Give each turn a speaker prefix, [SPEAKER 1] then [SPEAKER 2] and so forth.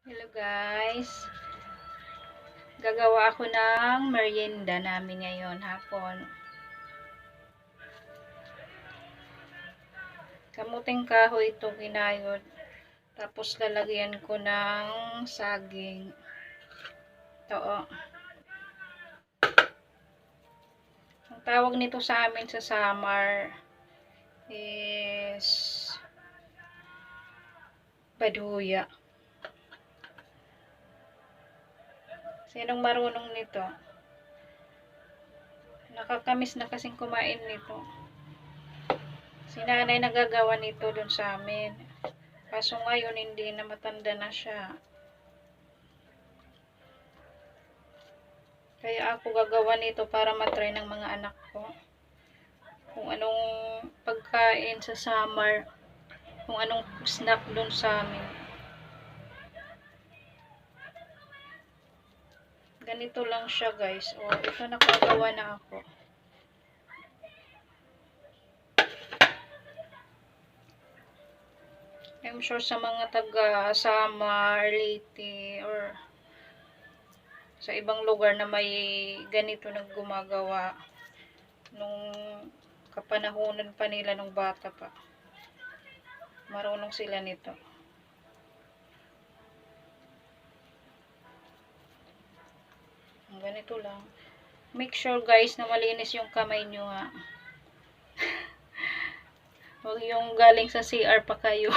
[SPEAKER 1] Hello guys, gagawa ako ng merienda namin ngayon hapon. Kamuting kahoy ito kinayod, tapos lalagyan ko ng saging. Ito oh. Ang tawag nito sa amin sa Samar is baduya. Sinong marunong nito? Nakakamis na kasing kumain nito. Si nanay nagagawa nito dun sa amin. Kaso ngayon hindi na, matanda na siya. Kaya ako gagawa nito para matry ng mga anak ko. Kung anong pagkain sa summer. Kung anong snack dun sa amin. Ganito lang siya guys. O, ito nakagawa na ako. I'm sure sa mga taga Samar, Leyte, or sa ibang lugar na may ganito na gumagawa nung kapanahunan pa nila nung bata pa. Marunong sila nito. Ganito lang. Make sure guys na malinis yung kamay nyo ha. Huwag yung galing sa CR pa kayo.